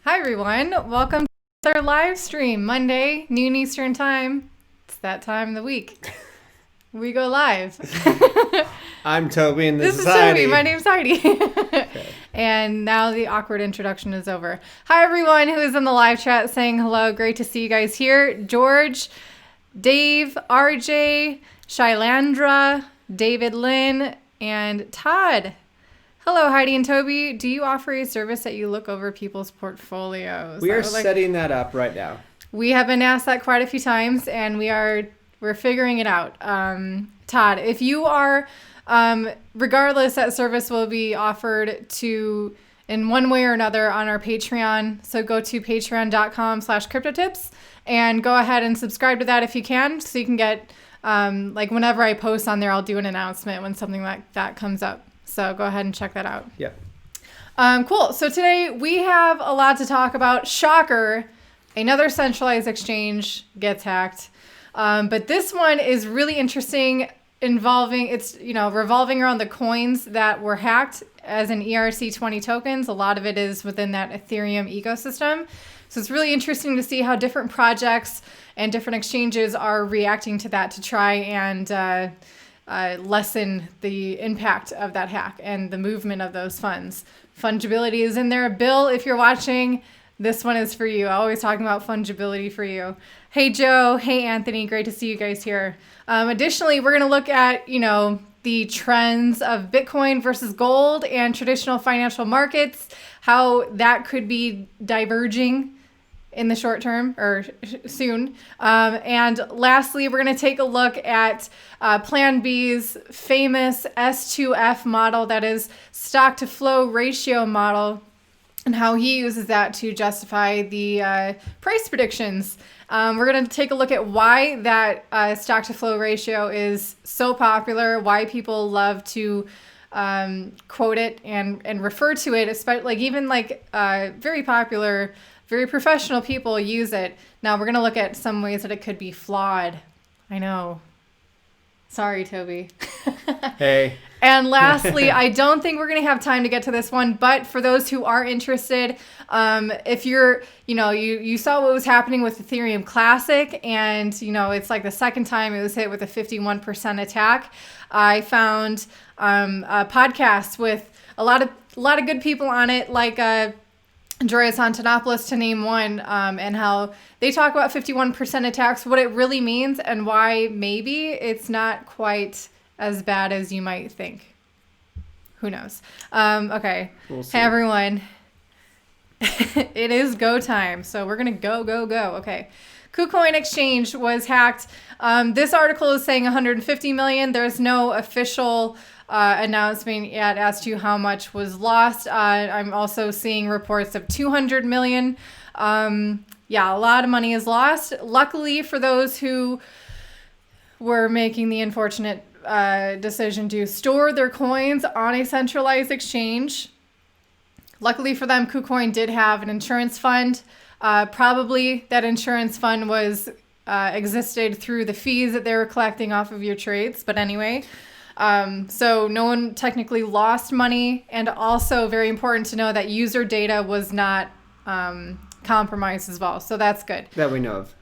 Hi everyone, welcome to our live stream, Monday, noon Eastern time. It's that time of the week. We go live. I'm Toby and this is Heidi. Toby, my name's Heidi. Okay. And now the awkward introduction is over. Hi everyone who is in the live chat saying hello, great to see you guys here. George, Dave, RJ, Shailandra, David Lynn, and Todd. Hello, Heidi and Toby. Do you offer a service that you look over people's portfolios? We are setting that up right now. We have been asked that quite a few times, and we're figuring it out. Todd, if you are, regardless, that service will be offered to in one way or another on our Patreon. So go to patreon.com/cryptotips and go ahead and subscribe to that if you can, so you can get like whenever I post on there, I'll do an announcement when something like that comes up. So go ahead and check that out. Yeah. Cool. So today we have a lot to talk about. Shocker, another centralized exchange gets hacked. But this one is really interesting, revolving around the coins that were hacked as in ERC20 tokens. A lot of it is within that Ethereum ecosystem. So it's really interesting to see how different projects and different exchanges are reacting to that to try and lessen the impact of that hack and the movement of those funds. Fungibility is in there. Bill, if you're watching, this one is for you. Always talking about fungibility for you. Hey, Joe. Hey, Anthony. Great to see you guys here. Additionally, we're going to look at, the trends of Bitcoin versus gold and traditional financial markets, how that could be diverging in the short term or soon. And lastly, we're going to take a look at PlanB's famous S2F model, that is stock to flow ratio model, and how he uses that to justify the price predictions. We're going to take a look at why that stock to flow ratio is so popular, why people love to quote it and refer to it, especially very popular, very professional people use it. Now we're going to look at some ways that it could be flawed. I know. Sorry, Toby. Hey. And lastly, I don't think we're going to have time to get to this one, but for those who are interested, if you're, you saw what was happening with Ethereum Classic, and, it's like the second time it was hit with a 51% attack. I found a podcast with a lot of good people on it, like Andreas Antonopoulos, to name one, and how they talk about 51% attacks, what it really means, and why maybe it's not quite as bad as you might think. Who knows? Okay. We'll see. Hey, everyone. It is go time, so we're going to go. Okay. KuCoin exchange was hacked. This article is saying 150 million. There's no official announcement yet as to how much was lost. I'm also seeing reports of 200 million. A lot of money is lost. Luckily for those who were making the unfortunate decision to store their coins on a centralized exchange, luckily for them, KuCoin did have an insurance fund. Probably that insurance fund was existed through the fees that they were collecting off of your trades. But anyway, so no one technically lost money, and also very important to know that user data was not compromised as well. So that's good. That we know of.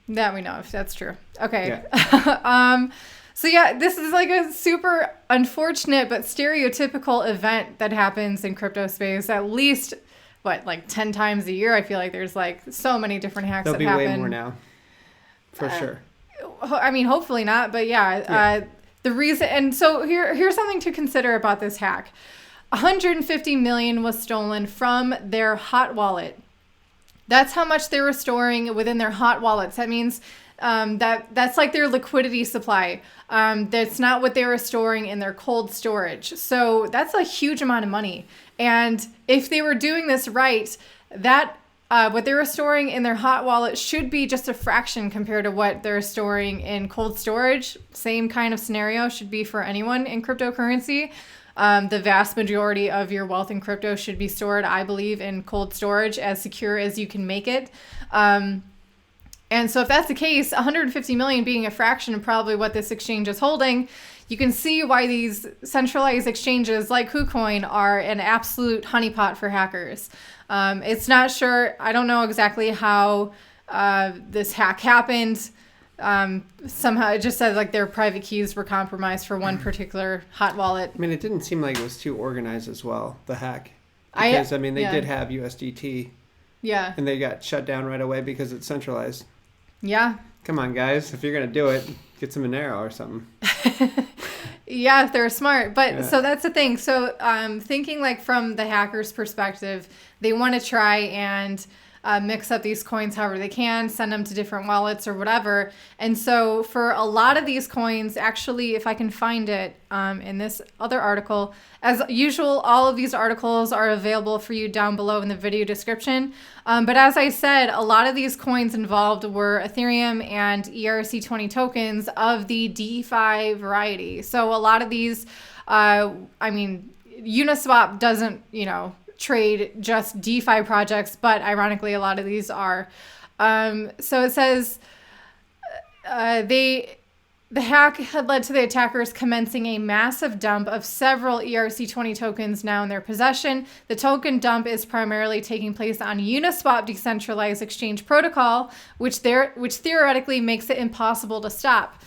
That's true. Okay. Yeah. So this is like a super unfortunate but stereotypical event that happens in crypto space. At least, 10 times a year? I feel like there's so many different hacks There'll that happen. There'll be way more now, for sure. I mean, hopefully not, but the reason, and so here's something to consider about this hack. 150 million was stolen from their hot wallet. That's how much they were storing within their hot wallets. That means that's like their liquidity supply. That's not what they were storing in their cold storage. So that's a huge amount of money. And if they were doing this right, that what they were storing in their hot wallet should be just a fraction compared to what they're storing in cold storage. Same kind of scenario should be for anyone in cryptocurrency. The vast majority of your wealth in crypto should be stored, I believe, in cold storage, as secure as you can make it. And so if that's the case, 150 million being a fraction of probably what this exchange is holding, you can see why these centralized exchanges like KuCoin are an absolute honeypot for hackers. It's not sure. I don't know exactly how this hack happened. Somehow it just said like their private keys were compromised for one particular hot wallet. I mean, it didn't seem like it was too organized as well, the hack. Because, I mean, they did have USDT. Yeah. And they got shut down right away because it's centralized. Yeah. Come on, guys. If you're going to do it, get some Nano or something. Yeah, if they're smart. But so that's the thing. So thinking like from the hacker's perspective, they want to try and mix up these coins however they can, send them to different wallets or whatever. And so for a lot of these coins, actually, if I can find it in this other article, as usual, all of these articles are available for you down below in the video description. But as I said, a lot of these coins involved were Ethereum and ERC20 tokens of the DeFi variety. So a lot of these, I mean, Uniswap doesn't, trade just DeFi projects, but ironically, a lot of these are. So it says the hack had led to the attackers commencing a massive dump of several ERC20 tokens now in their possession. The token dump is primarily taking place on Uniswap decentralized exchange protocol, which theoretically makes it impossible to stop.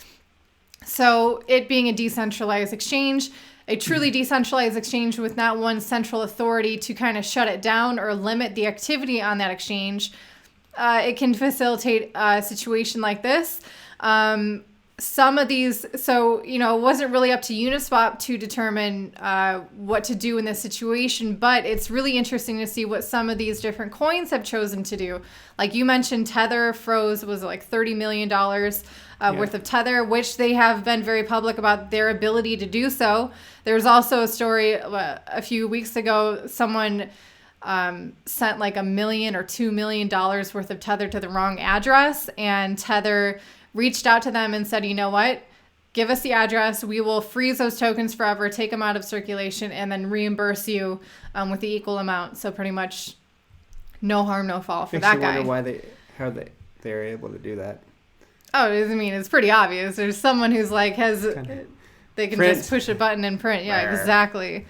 So it being a decentralized exchange, a truly decentralized exchange with not one central authority to kind of shut it down or limit the activity on that exchange, it can facilitate a situation like this. Some of these, so, it wasn't really up to Uniswap to determine what to do in this situation, but it's really interesting to see what some of these different coins have chosen to do. Like you mentioned, Tether froze, was like $30 million worth of Tether, which they have been very public about their ability to do so. There's also a story a few weeks ago, someone sent like $1 million or $2 million worth of Tether to the wrong address, and Tether reached out to them and said, you know what, give us the address. We will freeze those tokens forever, take them out of circulation, and then reimburse you with the equal amount. So pretty much no harm, no foul for that guy. I wonder how they're able to do that. Oh, I mean, it's pretty obvious. There's someone who's like, they can print. just push a button and print. Yeah, exactly.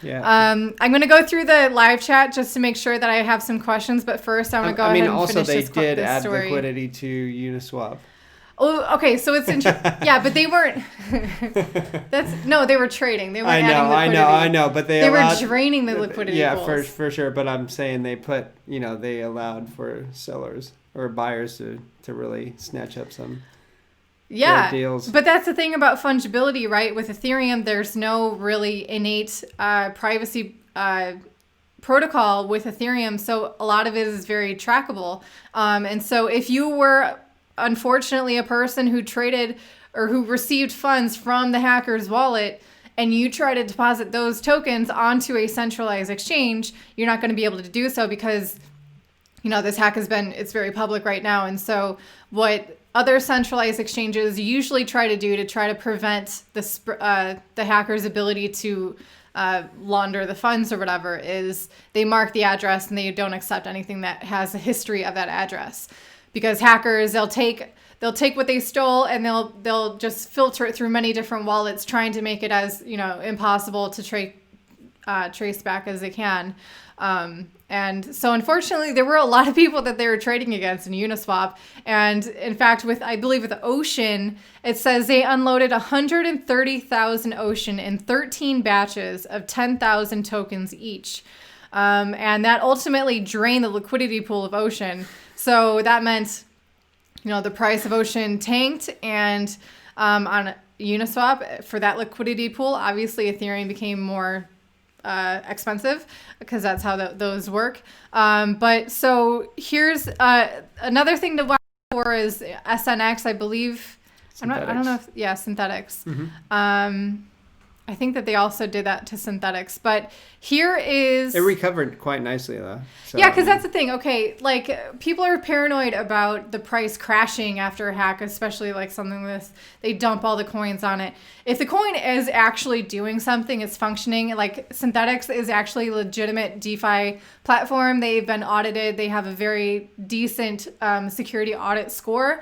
Yeah. I'm going to go through the live chat just to make sure that I have some questions. But first, I'm going to go ahead and finish this story. Also, they did add liquidity to Uniswap. Oh, okay. So it's yeah, but they weren't. They were trading. They weren't adding liquidity. I know, but they were draining the liquidity. Yeah, pools. for sure. But I'm saying they put, they allowed for sellers or buyers to really snatch up some. Yeah, deals. But that's the thing about fungibility, right? With Ethereum, there's no really innate privacy protocol with Ethereum, so a lot of it is very trackable. And so if you were unfortunately a person who traded or who received funds from the hacker's wallet and you try to deposit those tokens onto a centralized exchange, you're not going to be able to do so because, this hack it's very public right now. And so what other centralized exchanges usually try to do to try to prevent the hacker's ability to launder the funds or whatever is they mark the address and they don't accept anything that has a history of that address. Because hackers, they'll take what they stole and they'll just filter it through many different wallets, trying to make it as impossible to trace back as they can. And so unfortunately, there were a lot of people that they were trading against in Uniswap. And in fact, I believe with Ocean, it says they unloaded 130,000 Ocean in 13 batches of 10,000 tokens each. And that ultimately drained the liquidity pool of Ocean. So that meant, the price of Ocean tanked, and on Uniswap for that liquidity pool, obviously Ethereum became more expensive because that's how those work. But so here's another thing to watch for is SNX, I believe. Synthetics. I don't know if synthetics. Mm-hmm. I think that they also did that to synthetics, but here is... It recovered quite nicely, though. So, yeah, because that's the thing. Okay, like, people are paranoid about the price crashing after a hack, especially, like, something with... They dump all the coins on it. If the coin is actually doing something, it's functioning, like, Synthetics is actually a legitimate DeFi platform. They've been audited. They have a very decent security audit score.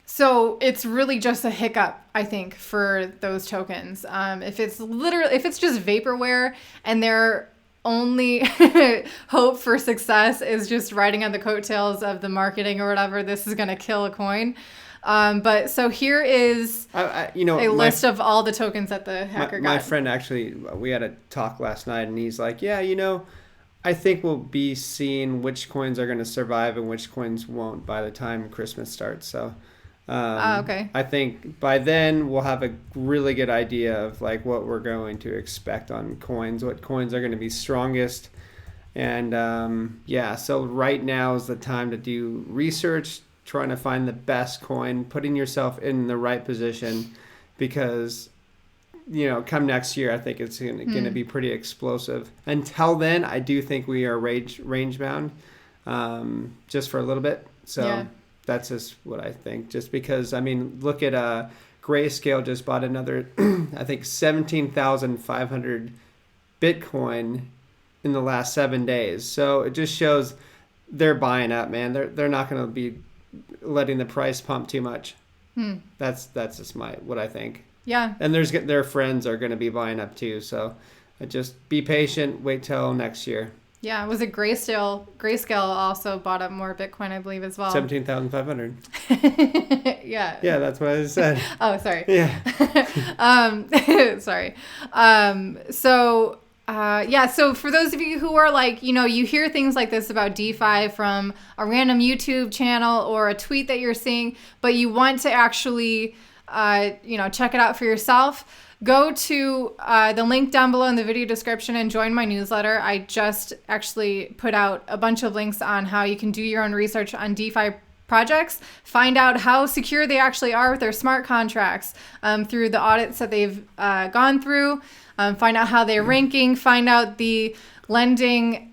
So it's really just a hiccup, I think, for those tokens. If it's just vaporware and their only hope for success is just riding on the coattails of the marketing or whatever, this is going to kill a coin. But so here is a list of all the tokens that the hacker got. My friend actually, we had a talk last night, and he's like, yeah, I think we'll be seeing which coins are going to survive and which coins won't by the time Christmas starts. So okay. I think by then we'll have a really good idea of like what we're going to expect on coins, what coins are going to be strongest. And so right now is the time to do research, trying to find the best coin, putting yourself in the right position, because come next year, I think it's going to be pretty explosive. Until then, I do think we are range bound, just for a little bit. So that's just what I think. Just because, look at Grayscale just bought another, I think 17,500 Bitcoin in the last 7 days. So it just shows they're buying up, man. They're not going to be letting the price pump too much. That's just what I think. Yeah. And their friends are going to be buying up too. So just be patient. Wait till next year. Yeah. Was it Grayscale? Grayscale also bought up more Bitcoin, I believe, as well. 17,500. Yeah. Yeah, that's what I said. Oh, sorry. Yeah. Sorry. So for those of you who are like, you hear things like this about DeFi from a random YouTube channel or a tweet that you're seeing, but you want to actually check it out for yourself, go to the link down below in the video description and join my newsletter. I just actually put out a bunch of links on how you can do your own research on DeFi projects, find out how secure they actually are with their smart contracts through the audits that they've gone through, find out how they're ranking, find out the lending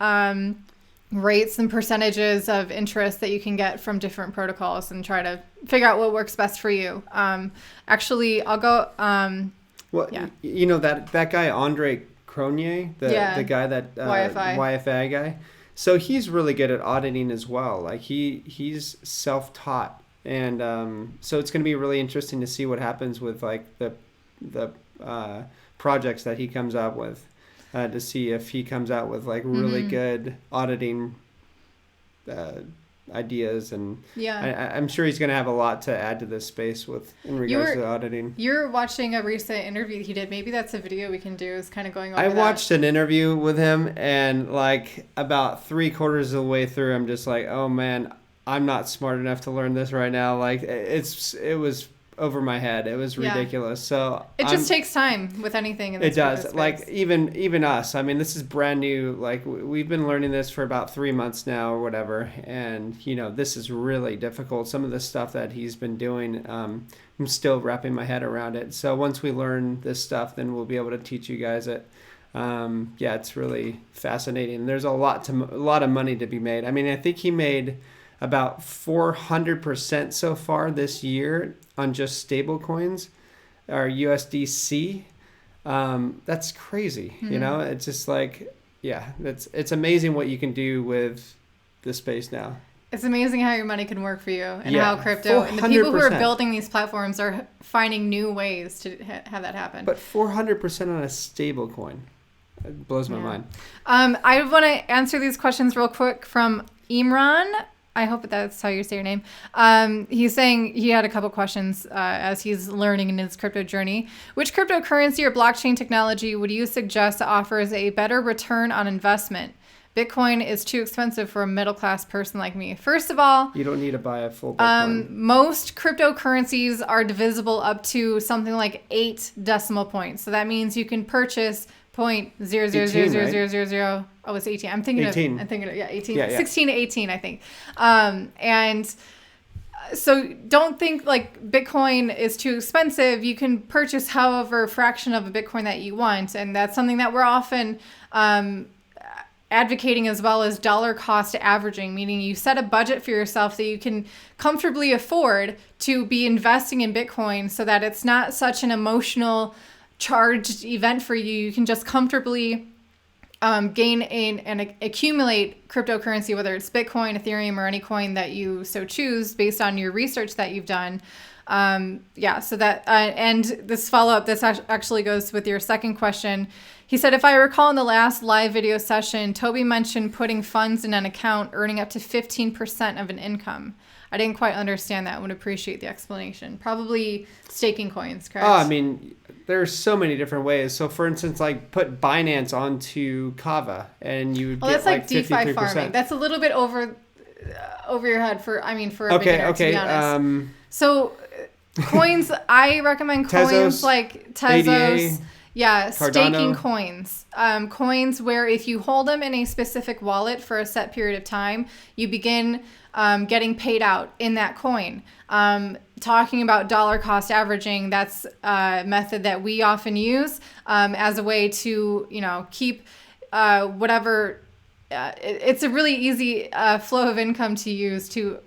rates and percentages of interest that you can get from different protocols, and try to figure out what works best for you. Actually, I'll go. That guy Andre Cronje, the guy that YFI guy. So he's really good at auditing as well. Like he's self-taught, and so it's going to be really interesting to see what happens with like the projects that he comes out with. To see if he comes out with like really good auditing ideas, and I'm sure he's going to have a lot to add to this space in regards to auditing. You're watching a recent interview he did. Maybe that's a video we can do. Is kind of going over. I watched an interview with him, and like about 3/4 of the way through, I'm just like, oh man, I'm not smart enough to learn this right now. Like it was over my head. It was ridiculous. So it just takes time with anything. In this it does. Like even us. This is brand new. Like we've been learning this for about 3 months now or whatever. And this is really difficult. Some of the stuff that he's been doing, I'm still wrapping my head around it. So once we learn this stuff, then we'll be able to teach you guys it. It's really fascinating. There's a lot of money to be made. I think he made about 400% so far this year on just stable coins or USDC. That's crazy. It's just like, it's amazing what you can do with the space now. It's amazing how your money can work for you, and how crypto 400%. And the people who are building these platforms are finding new ways to have that happen. But 400% on a stable coin, it blows my mind. I want to answer these questions real quick from Imran. I hope that's how you say your name. He's saying he had a couple questions as he's learning in his crypto journey. Which cryptocurrency or blockchain technology would you suggest offers a better return on investment? Bitcoin is too expensive for a middle-class person like me. First of all, you don't need to buy a full Bitcoin. Most cryptocurrencies are divisible up to something like 8 decimal points. So that means you can purchase 0.0000000. Oh, it's 18. I'm thinking 18. of 18. Yeah. 16 to 18, I think. And so don't think like Bitcoin is too expensive. You can purchase however fraction of a Bitcoin that you want. And that's something that we're often advocating, as well as dollar cost averaging, meaning you set a budget for yourself that you can comfortably afford to be investing in Bitcoin, so that it's not such an emotional charged event for you. You can just comfortably gain and accumulate cryptocurrency, whether it's Bitcoin, Ethereum, or any coin that you so choose based on your research that you've done. So that, and this follow-up, this actually goes with your second question. He said, if I recall in the last live video session, Toby mentioned putting funds in an account earning up to 15% of an income. I didn't quite understand that. I would appreciate the explanation. Probably staking coins, correct? Oh, I mean, there's so many different ways. So, for instance, like put Binance onto Kava, and you would get that's like 53%. DeFi farming. That's a little bit over your head for a beginner, to be honest. So, coins, I recommend coins Tezos, like Tezos. ADA, Yeah, Cardano. staking coins. Coins where if you hold them in a specific wallet for a set period of time, you begin getting paid out in that coin. Talking about dollar cost averaging, that's a method that we often use as a way to, keep whatever. It's a really easy flow of income to use to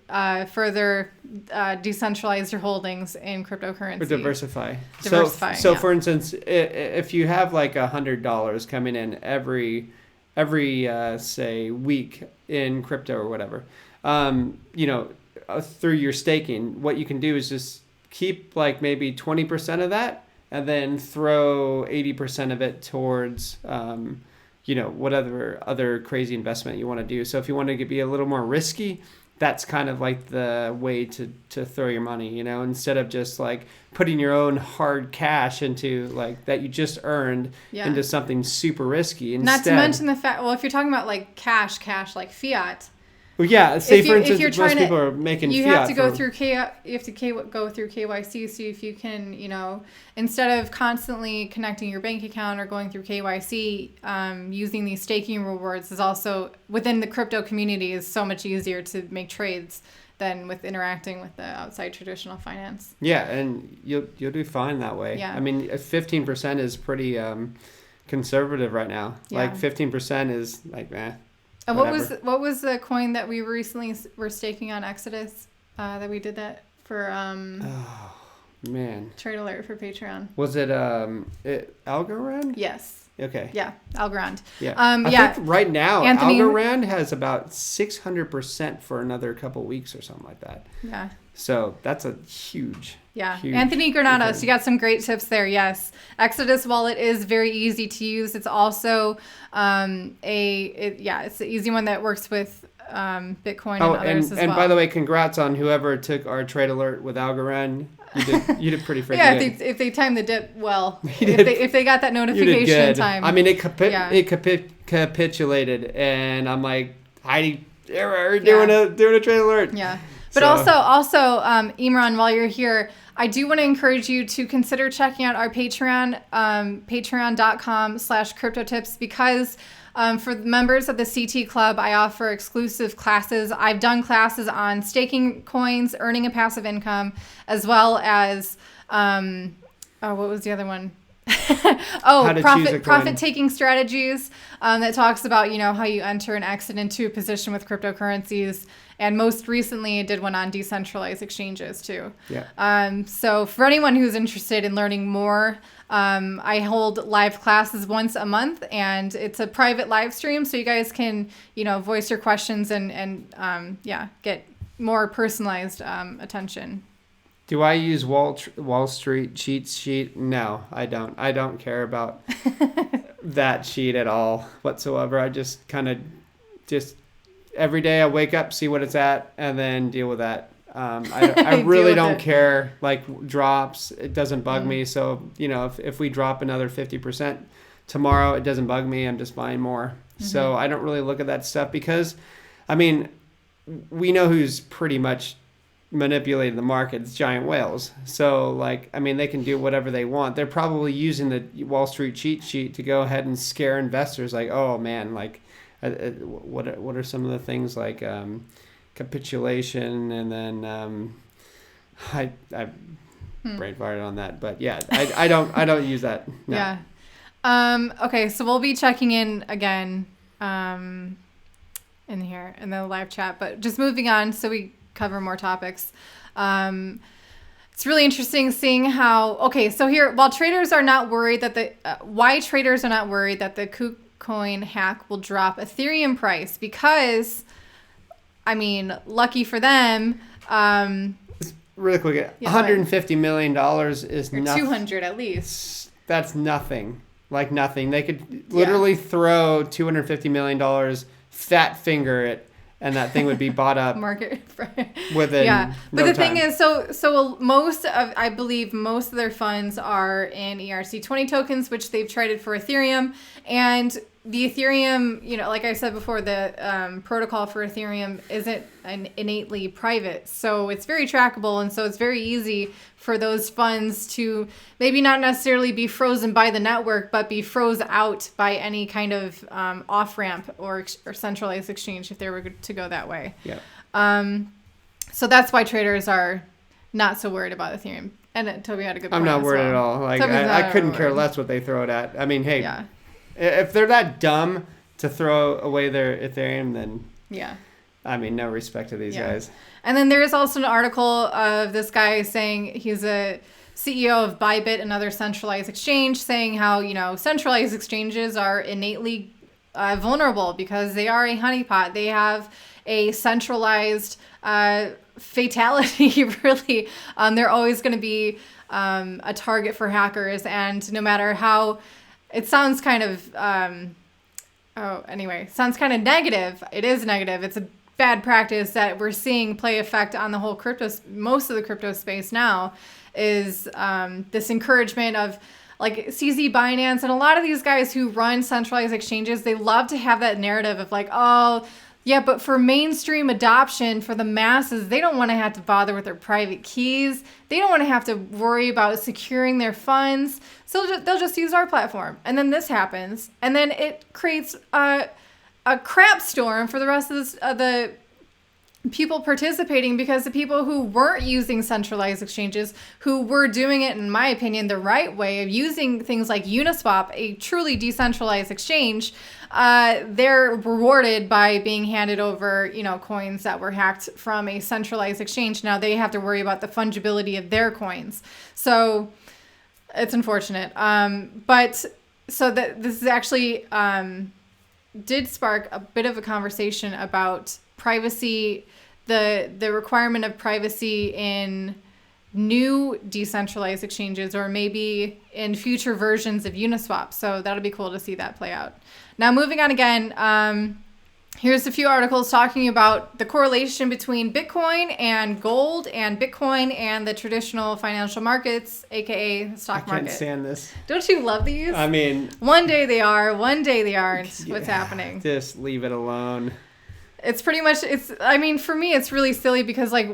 further decentralize your holdings in cryptocurrency. Or diversify. So for instance, if you have like $100 coming in every say week in crypto or whatever, through your staking, what you can do is just keep like maybe 20% of that, and then throw 80% of it towards whatever other crazy investment you want to do. So if you want to be a little more risky, that's kind of like the way to throw your money, instead of just like putting your own hard cash into like that you just earned into something super risky. Instead, not to mention the fact, well, if you're talking about like cash like fiat. Well, yeah. Say for instance, most people are making fiat. You have to go through KYC. See if you can, instead of constantly connecting your bank account or going through KYC, using these staking rewards is also within the crypto community is so much easier to make trades than with interacting with the outside traditional finance. Yeah, and you'll do fine that way. Yeah. I mean, 15% is pretty conservative right now. Yeah. Like 15% is like what was the coin that we recently were staking on Exodus that we did that for? Oh man! Trade alert for Patreon. Was it Algorand? Yes. Okay. Yeah, Algorand. Yeah. I think right now Algorand has about 600% for another couple weeks or something like that. Yeah. So that's a huge. Yeah. Huge Anthony Granados, you got some great tips there. Yes. Exodus wallet is very easy to use. It's also it's the easy one that works with Bitcoin and others as well. And by the way, congrats on whoever took our trade alert with Algorand. You did pretty freaking good. If they timed the dip well, if they got that notification in time. I mean, it capitulated, and I'm like, Heidi, we're doing a trade alert. Yeah. But also, Imran, while you're here, I do want to encourage you to consider checking out our Patreon, patreon.com/cryptotips, because for members of the CT Club, I offer exclusive classes. I've done classes on staking coins, earning a passive income, as well as, what was the other one? Profit-taking strategies that talks about, how you enter and exit into a position with cryptocurrencies. And most recently, I did one on decentralized exchanges too. Yeah. So for anyone who's interested in learning more, I hold live classes once a month, and it's a private live stream, so you guys can, voice your questions and get more personalized attention. Do I use Wall Street cheat sheet? No, I don't. I don't care about that sheet at all whatsoever. I just kind of every day I wake up, see what it's at, and then deal with that. I really don't care, like drops. It doesn't bug me. So, if we drop another 50% tomorrow, it doesn't bug me. I'm just buying more. Mm-hmm. So I don't really look at that stuff because, I mean, we know who's pretty much manipulating the market. It's giant whales. So they can do whatever they want. They're probably using the Wall Street cheat sheet to go ahead and scare investors like, oh man, what are some of the things like capitulation, and then I brain farted on that, but yeah, I don't use that. No. Yeah. Okay, so we'll be checking in again in here in the live chat, but just moving on so we cover more topics. It's really interesting seeing how, so here, while traders are not worried that why traders are not worried that the Bitcoin hack will drop Ethereum price because, I mean, lucky for them. Really quick, Yeah, $150 million is or nothing. 200 at least. That's nothing. Like nothing. They could literally throw $250 million, fat finger it, and that thing would be bought up Market within but no the time. thing is, so I believe most of their funds are in ERC20 tokens, which they've traded for Ethereum. And the Ethereum, you know, like I said before, the protocol for Ethereum isn't innately private. So it's very trackable. And so it's very easy for those funds to maybe not necessarily be frozen by the network, but be froze out by any kind of off-ramp or centralized exchange if they were to go that way. Yeah. So that's why traders are not so worried about Ethereum. And Toby had a good point. I'm not as worried well. at all. Like I couldn't care less what they throw it at. I mean, hey, if they're that dumb to throw away their Ethereum, then I mean, no respect to these guys. And then there is also an article of this guy saying he's a CEO of Bybit, another centralized exchange, saying how, you know, centralized exchanges are innately vulnerable because they are a honeypot. They have a centralized fatality, really. They're always going to be a target for hackers. And no matter how it sounds kind of, sounds kind of negative. It is negative. It's a bad practice that we're seeing play effect on the whole most of the crypto space now is this encouragement of like CZ Binance and a lot of these guys who run centralized exchanges. They love to have that narrative of like, oh, yeah, but for mainstream adoption, for the masses, they don't want to have to bother with their private keys. They don't want to have to worry about securing their funds. So they'll just use our platform. And then this happens. And then it creates a crap storm for the rest of the people participating because the people who weren't using centralized exchanges, who were doing it, in my opinion, the right way of using things like Uniswap, a truly decentralized exchange, they're rewarded by being handed over, you know, coins that were hacked from a centralized exchange. Now they have to worry about the fungibility of their coins. So it's unfortunate. But so that this is actually did spark a bit of a conversation about privacy, the requirement of privacy in new decentralized exchanges or maybe in future versions of Uniswap. So that'll be cool to see that play out. Now, moving on again, here's a few articles talking about the correlation between Bitcoin and gold and Bitcoin and the traditional financial markets, aka the stock market. I can't stand this. Don't you love these? I mean, one day they are, one day they aren't. What's happening? Just leave it alone. It's pretty much, I mean, for me, it's really silly because, like,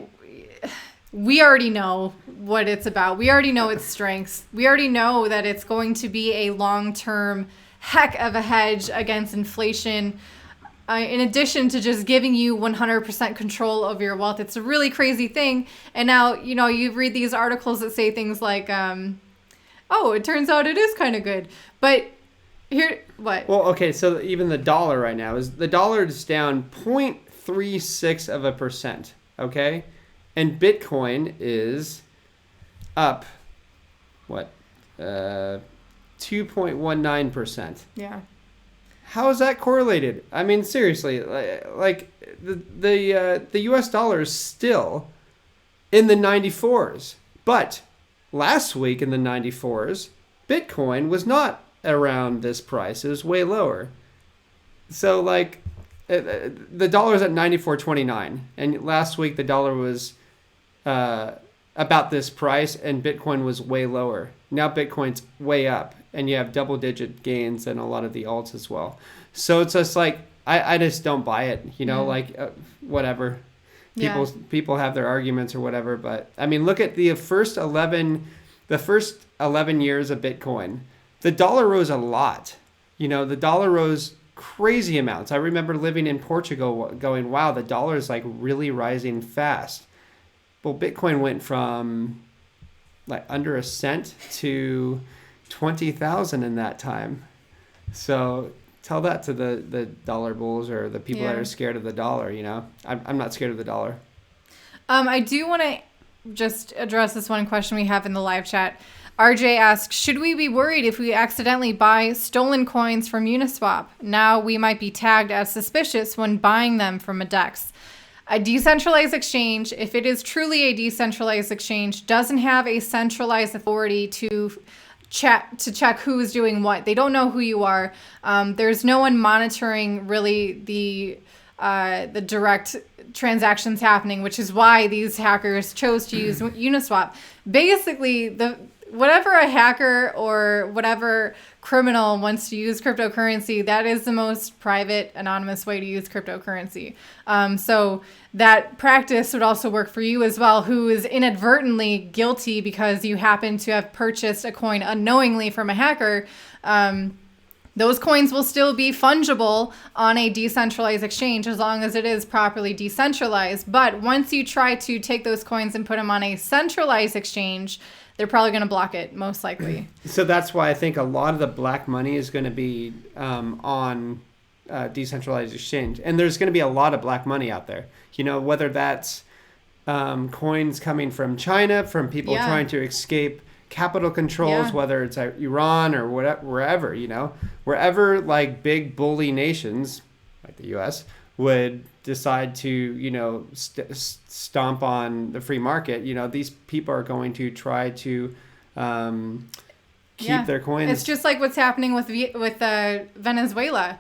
we already know what it's about. We already know its strengths. We already know that it's going to be a long-term heck of a hedge against inflation. In addition to just giving you 100% control over your wealth. It's a really crazy thing. And now, you know, you read these articles that say things like, oh, it turns out it is kind of good. But here, what? Well, okay, so even the dollar right now the dollar is down 0.36%, okay? And Bitcoin is up, 2.19%. Yeah. How is that correlated? I mean, seriously, like the U.S. dollar is still in the 94s, but last week in the 94s, Bitcoin was not around this price. It was way lower. So like the dollar's at 94.29, and last week the dollar was about this price, and Bitcoin was way lower. Now Bitcoin's way up, and you have double-digit gains in a lot of the alts as well. So it's just like I just don't buy it. You know, like whatever. People have their arguments or whatever, but I mean, look at the first 11 years of Bitcoin. The dollar rose a lot. You know, the dollar rose crazy amounts. I remember living in Portugal going, wow, the dollar is like really rising fast. Well, Bitcoin went from like under a cent to 20,000 in that time. So tell that to the dollar bulls or the people that are scared of the dollar, you know. I'm not scared of the dollar. I do want to just address this one question we have in the live chat. RJ asks, should we be worried if we accidentally buy stolen coins from Uniswap? Now we might be tagged as suspicious when buying them from a DEX. A decentralized exchange, if it is truly a decentralized exchange, doesn't have a centralized authority to check who is doing what. They don't know who you are. There's no one monitoring really the direct transactions happening, which is why these hackers chose to use Uniswap. Basically, whatever a hacker or whatever criminal wants to use cryptocurrency, that is the most private, anonymous way to use cryptocurrency. So that practice would also work for you as well, who is inadvertently guilty because you happen to have purchased a coin unknowingly from a hacker. Those coins will still be fungible on a decentralized exchange as long as it is properly decentralized. But once you try to take those coins and put them on a centralized exchange, they're probably going to block it, most likely. So that's why I think a lot of the black money is going to be on decentralized exchange. And there's going to be a lot of black money out there. You know, whether that's coins coming from China, from people trying to escape capital controls, whether it's Iran or whatever, wherever, you know, wherever like big bully nations like the US would decide to, you know, stomp on the free market, you know, these people are going to try to keep their coins. It's just like what's happening with Venezuela.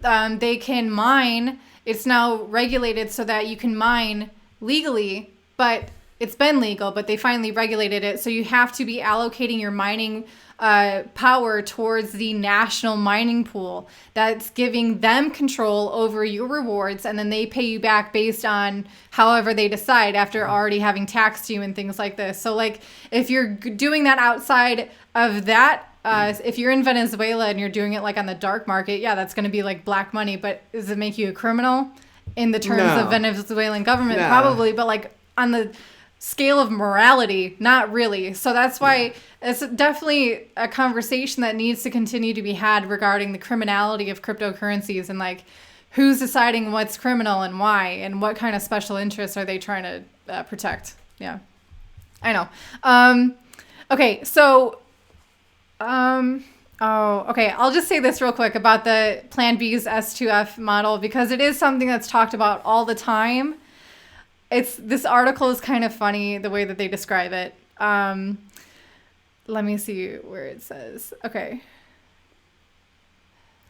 They can mine. It's now regulated so that you can mine legally, but it's been legal, but they finally regulated it. So you have to be allocating your mining power towards the national mining pool. That's giving them control over your rewards, and then they pay you back based on however they decide after already having taxed you and things like this. So like if you're doing that outside of that, if you're in Venezuela and you're doing it like on the dark market, that's going to be like black money. But does it make you a criminal in the terms of Venezuelan government? No. Probably, but like on the scale of morality, not really. So that's why it's definitely a conversation that needs to continue to be had regarding the criminality of cryptocurrencies and like who's deciding what's criminal and why and what kind of special interests are they trying to protect. Yeah, I know. Okay, so I'll just say this real quick about the PlanB's S2F model because it is something that's talked about all the time. This article is kind of funny the way that they describe it. Let me see where it says. Okay.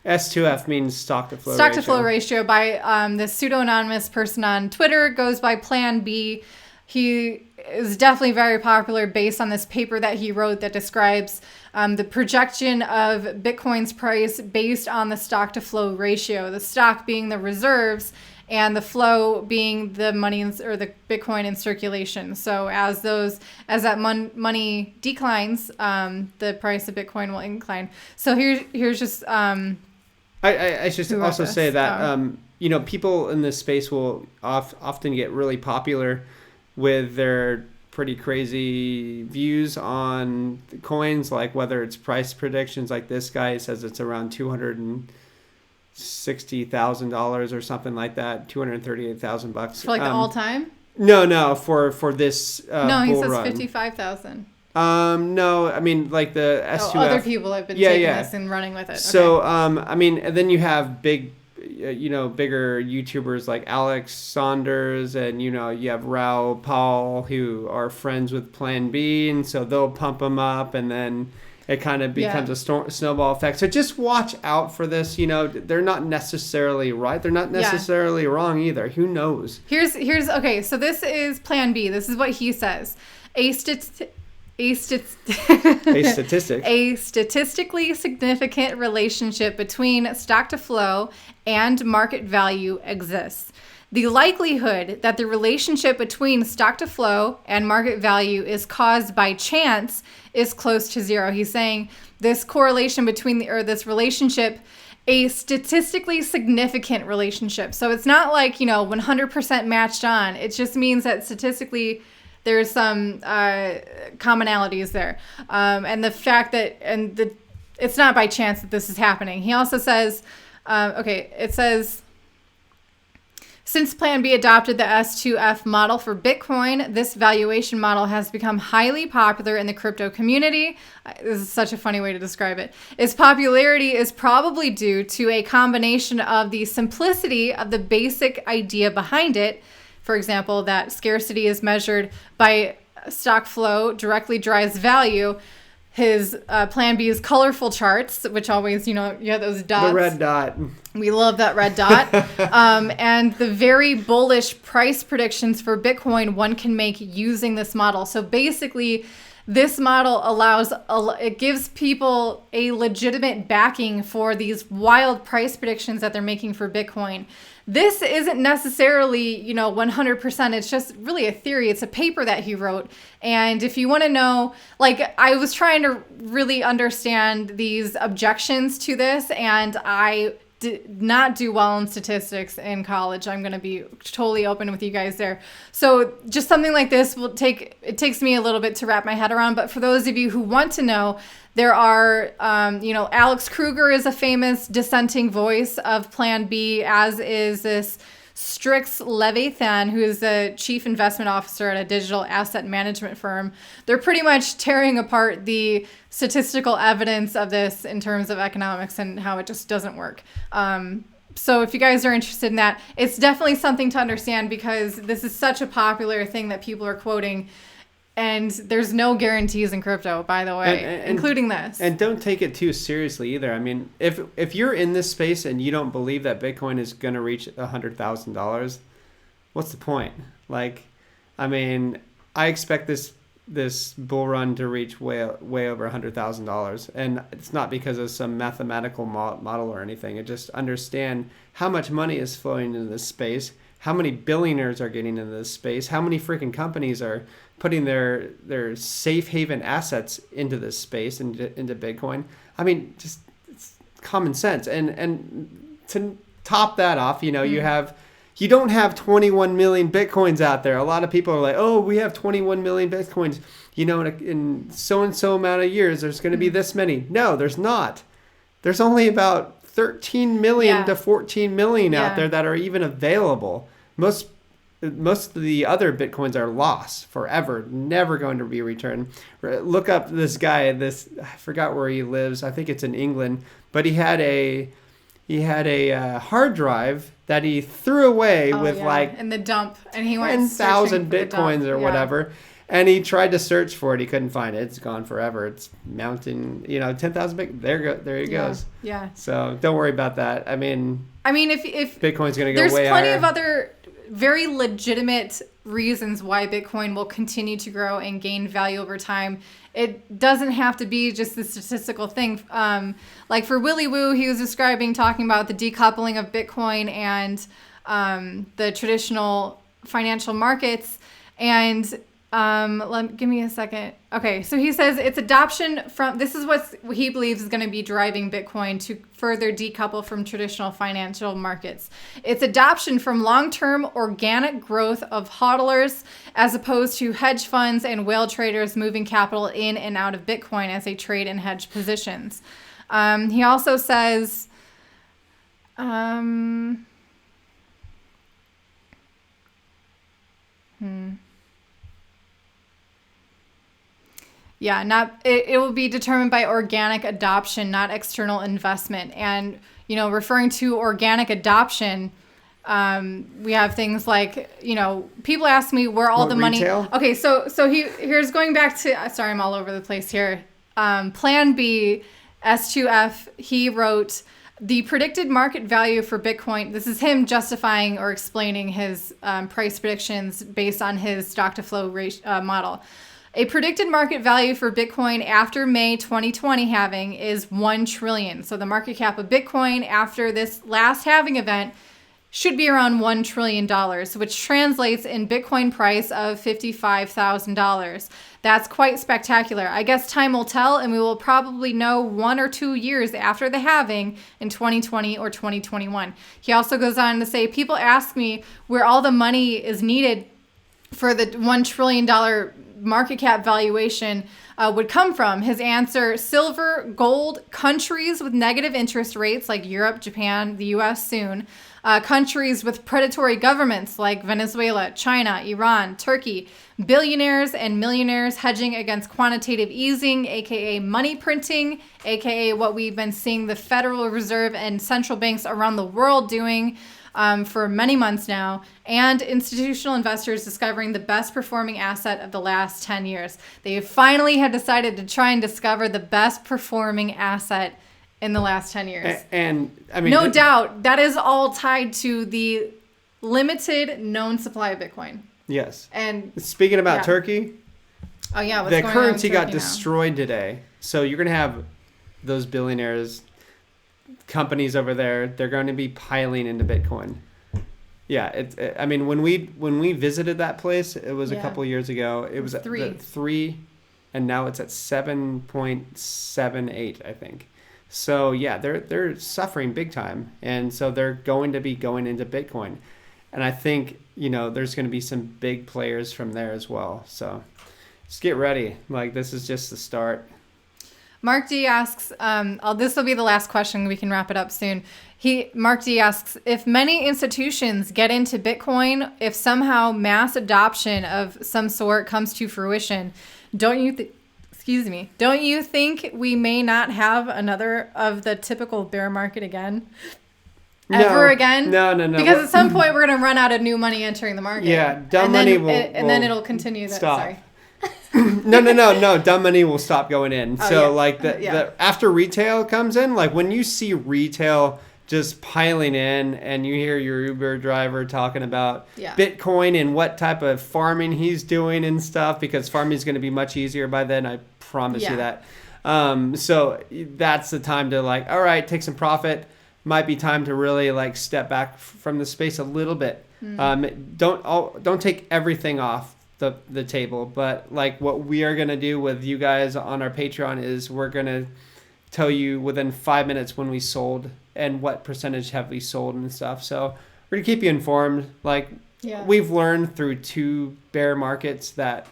S2F means stock to flow ratio. Stock to flow ratio by this pseudo-anonymous person on Twitter, goes by PlanB. He is definitely very popular based on this paper that he wrote that describes the projection of Bitcoin's price based on the stock to flow ratio, the stock being the reserves and the flow being the money or the Bitcoin in circulation. So as that money declines, the price of Bitcoin will incline. So here's just I should also say that you know, people in this space will often get really popular with their pretty crazy views on coins, like whether it's price predictions, like this guy says it's around $260,000 or something like that, $238,000 for like the all time. No, for this. No, he says 55,000. No, I mean like the S2F. Other people have been taking this and running with it. So I mean, and then you have bigger YouTubers like Alex Saunders, and you know you have Raoul Paul who are friends with PlanB, and so they'll pump them up, and then it kind of becomes a snowball effect. So just watch out for this. You know, they're not necessarily right. They're not necessarily wrong either. Who knows? Here's okay. So this is PlanB. This is what he says. A statistically significant relationship between stock to flow and market value exists. The likelihood that the relationship between stock to flow and market value is caused by chance is close to zero. He's saying this correlation between this relationship, a statistically significant relationship. So it's not like, 100% matched on. It just means that statistically there's some commonalities there. And the fact that, it's not by chance that this is happening. He also says, it says, Since PlanB adopted the S2F model for Bitcoin, this valuation model has become highly popular in the crypto community. This is such a funny way to describe it. Its popularity is probably due to a combination of the simplicity of the basic idea behind it. For example, that scarcity is measured by stock flow directly drives value. His PlanB's colorful charts, which always, you have those dots. The red dot. We love that red dot. And the very bullish price predictions for Bitcoin one can make using this model. So basically, this model it gives people a legitimate backing for these wild price predictions that they're making for Bitcoin. This isn't necessarily, 100%. It's just really a theory. It's a paper that he wrote. And if you want to know, I was trying to really understand these objections to this, and I did not do well in statistics in college. I'm going to be totally open with you guys there. So just something like this it takes me a little bit to wrap my head around. But for those of you who want to know, there are, Alex Kruger is a famous dissenting voice of PlanB, as is this Strix Leviathan, who is the chief investment officer at a digital asset management firm. They're pretty much tearing apart the statistical evidence of this in terms of economics and how it just doesn't work. So if you guys are interested in that, it's definitely something to understand, because this is such a popular thing that people are quoting. And there's no guarantees in crypto, by the way, including this. And don't take it too seriously either. I mean, if you're in this space and you don't believe that Bitcoin is going to reach $100,000, what's the point? I expect this bull run to reach way over $100,000, and it's not because of some mathematical model or anything. It just understand how much money is flowing into this space, how many billionaires are getting into this space, how many freaking companies are putting their safe haven assets into this space, into Bitcoin. I mean, just it's common sense. And to top that off, you don't have 21 million Bitcoins out there. A lot of people are like, oh, we have 21 million Bitcoins. In so-and-so amount of years, there's going to be this many. No, there's not. There's only about 13 million to 14 million out there that are even available. Most of the other Bitcoins are lost forever, never going to be returned. Look up this guy. I forgot where he lives. I think it's in England, but he had a hard drive that he threw away in the dump, and he went 10,000 Bitcoins or whatever. And he tried to search for it. He couldn't find it. It's gone forever. It's mounting, 10,000 Bitcoin. There he goes. Yeah. So don't worry about that. I mean, if Bitcoin's going to go there's way plenty higher. of other very legitimate reasons why Bitcoin will continue to grow and gain value over time. It doesn't have to be just the statistical thing. Like for Willy Woo, he was talking about the decoupling of Bitcoin and the traditional financial markets. And give me a second. Okay, so he says its adoption this is what he believes is going to be driving Bitcoin to further decouple from traditional financial markets. Its adoption from long-term organic growth of hodlers as opposed to hedge funds and whale traders moving capital in and out of Bitcoin as they trade and hedge positions. He also says, it will be determined by organic adoption, not external investment. And, referring to organic adoption, we have things like, people ask me where all the retail? money. Okay, so here's going back to, sorry, I'm all over the place here. PlanB, S2F, he wrote the predicted market value for Bitcoin. This is him justifying or explaining his price predictions based on his stock to flow model. A predicted market value for Bitcoin after May 2020 halving is $1 trillion. So the market cap of Bitcoin after this last halving event should be around $1 trillion, which translates in Bitcoin price of $55,000. That's quite spectacular. I guess time will tell, and we will probably know 1 or 2 years after the halving in 2020 or 2021. He also goes on to say, people ask me where all the money is needed for the $1 trillion market cap valuation. would come from. His answer, silver, gold, countries with negative interest rates like Europe, Japan, the US soon, countries with predatory governments like Venezuela, China, Iran, Turkey, billionaires and millionaires hedging against quantitative easing, aka money printing, aka what we've been seeing the Federal Reserve and central banks around the world doing for many months now, and institutional investors discovering the best performing asset of the last 10 years. They finally have decided to try and discover the best performing asset in the last 10 years. And I mean, no doubt that is all tied to the limited known supply of Bitcoin. Yes. And speaking about Turkey, oh yeah, the currency got destroyed today. So you're going to have those billionaires, companies over there, they're going to be piling into Bitcoin. Yeah, I mean, when we visited that place, it was a couple of years ago. It was at 3, and now it's at 7.78, I think. So yeah, they're suffering big time, and so they're going to be going into Bitcoin, and I think there's going to be some big players from there as well. So just get ready. Like, this is just the start. Mark D asks, this will be the last question. We can wrap it up soon. Mark D asks, if many institutions get into Bitcoin, if somehow mass adoption of some sort comes to fruition, don't you think we may not have another of the typical bear market again? Ever again? No. Because at some point we're going to run out of new money entering the market. Yeah, dumb money will then it'll continue. Stop. Sorry. No. Dumb money will stop going in. Oh, so the after retail comes in, like when you see retail just piling in and you hear your Uber driver talking about Bitcoin and what type of farming he's doing and stuff, because farming is going to be much easier by then. I promise you that. So that's the time to all right, take some profit. Might be time to really step back from the space a little bit. Don't take everything off the table, but what we are going to do with you guys on our Patreon is we're going to tell you within 5 minutes when we sold and what percentage have we sold and stuff. So we're going to keep you informed. We've learned through 2 bear markets that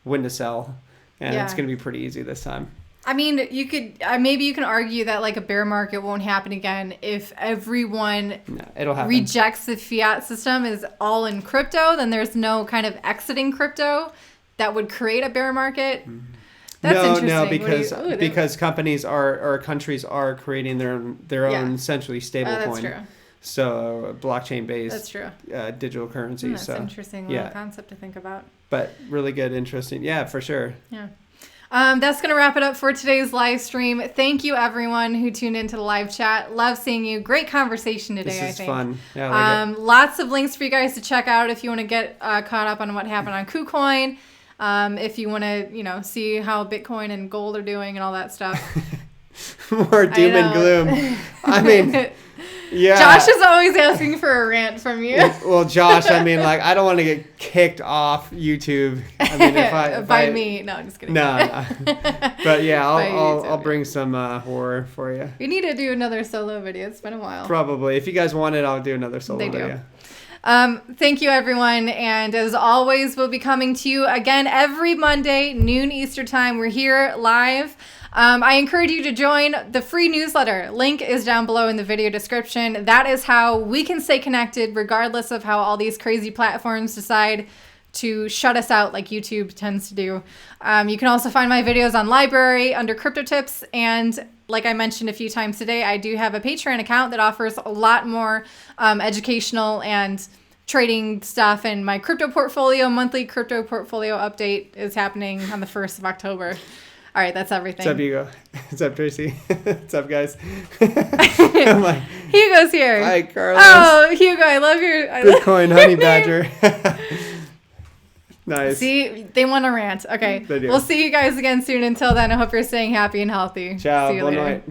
when to sell, and it's going to be pretty easy this time. I mean, you could maybe you can argue that a bear market won't happen again if everyone it'll happen. Rejects the fiat system, is all in crypto. Then there's no kind of exiting crypto that would create a bear market. That's interesting. No, because companies or countries are creating their own centrally stable that's coin. True. So blockchain based. That's true. Digital currency. That's an interesting little concept to think about. But really good, interesting. Yeah, for sure. Yeah. That's going to wrap it up for today's live stream. Thank you, everyone who tuned into the live chat. Love seeing you. Great conversation today, I think. This is fun. Yeah, I like it. Lots of links for you guys to check out if you want to get caught up on what happened on KuCoin. If you want to, see how Bitcoin and gold are doing and all that stuff. More doom and gloom. I mean... Yeah. Josh is always asking for a rant from you. Well, Josh, I mean, I don't want to get kicked off YouTube. I mean, by me. No, I'm just kidding. No. But yeah, I'll bring some horror for you. We need to do another solo video. It's been a while. Probably. If you guys want it, I'll do another solo video. Thank you, everyone. And as always, we'll be coming to you again every Monday, noon Eastern time. We're here live. I encourage you to join the free newsletter. Link is down below in the video description. That is how we can stay connected regardless of how all these crazy platforms decide to shut us out like YouTube tends to do. You can also find my videos on Library under Crypto Tips. And like I mentioned a few times today, I do have a Patreon account that offers a lot more educational and trading stuff. And my monthly crypto portfolio update is happening on the 1st of October. All right, that's everything. What's up, Hugo? What's up, Tracy? What's up, guys? Hugo's here. Hi, Carlos. Oh, Hugo, I love your... Bitcoin Honey Badger. Nice. See, they want to rant. Okay, They do. We'll see you guys again soon. Until then, I hope you're staying happy and healthy. Ciao. See you later. Night.